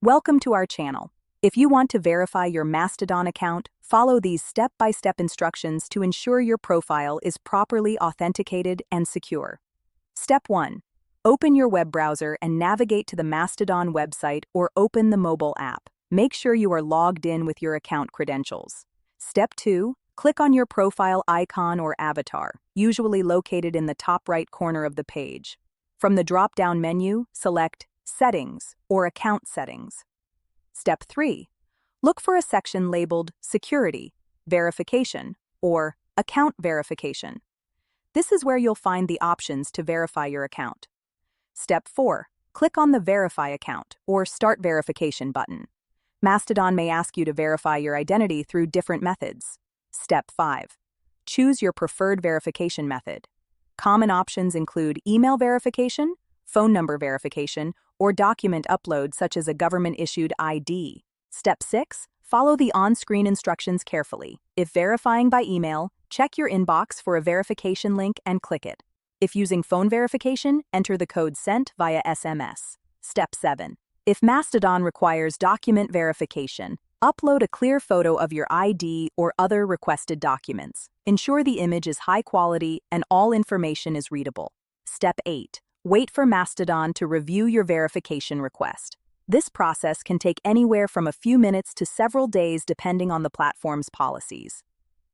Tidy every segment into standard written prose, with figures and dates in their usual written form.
Welcome to our channel. If you want to verify your Mastodon account, follow these step-by-step instructions to ensure your profile is properly authenticated and secure. Step 1. Open your web browser and navigate to the Mastodon website or open the mobile app. Make sure you are logged in with your account credentials. Step 2. Click on your profile icon or avatar, usually located in the top right corner of the page. From the drop-down menu, select Settings or Account Settings. Step 3. Look for a section labeled Security, Verification, or Account Verification. This is where you'll find the options to verify your account. Step 4. Click on the Verify Account or Start Verification button. Mastodon may ask you to verify your identity through different methods. Step 5. Choose your preferred verification method. Common options include email verification, phone number verification, or document upload such as a government-issued ID. Step 6. Follow the on-screen instructions carefully. If verifying by email, check your inbox for a verification link and click it. If using phone verification, enter the code sent via SMS. Step 7. If Mastodon requires document verification, upload a clear photo of your ID or other requested documents. Ensure the image is high quality and all information is readable. Step 8. Wait for Mastodon to review your verification request. This process can take anywhere from a few minutes to several days depending on the platform's policies.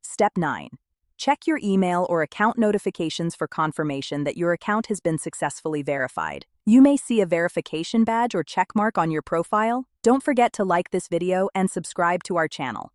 Step 9. Check your email or account notifications for confirmation that your account has been successfully verified. You may see a verification badge or checkmark on your profile. Don't forget to like this video and subscribe to our channel.